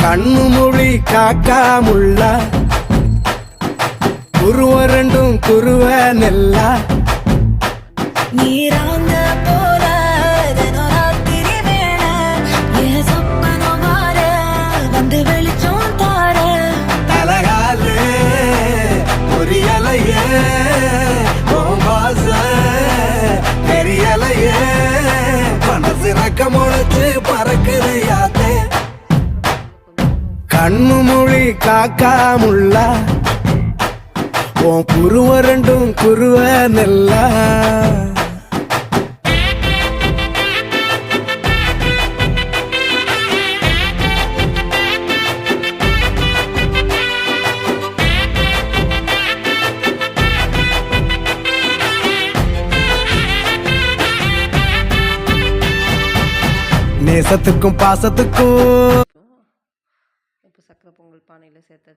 கண்ணு மொழி காக்காமுள்ள குருவ ரெண்டும் குருவ நெல்லா நீராங்க போல ராத்திரி வேண என் சொப்பனம் மாற வந்து வெளிச்சம் தார தலகாலே பொரியலையே வாச பெரியலையே மனசு ரக்க முளைச்சு பறக்குது யாத்தே கண்ணு மொழி காக்காமுள்ள உன் குருவ ரெண்டும் குருவ நெல்லா நேசத்துக்கும் பாசத்துக்கும் உப்பு சக்கரை பொங்கல் பானையில் சேர்த்த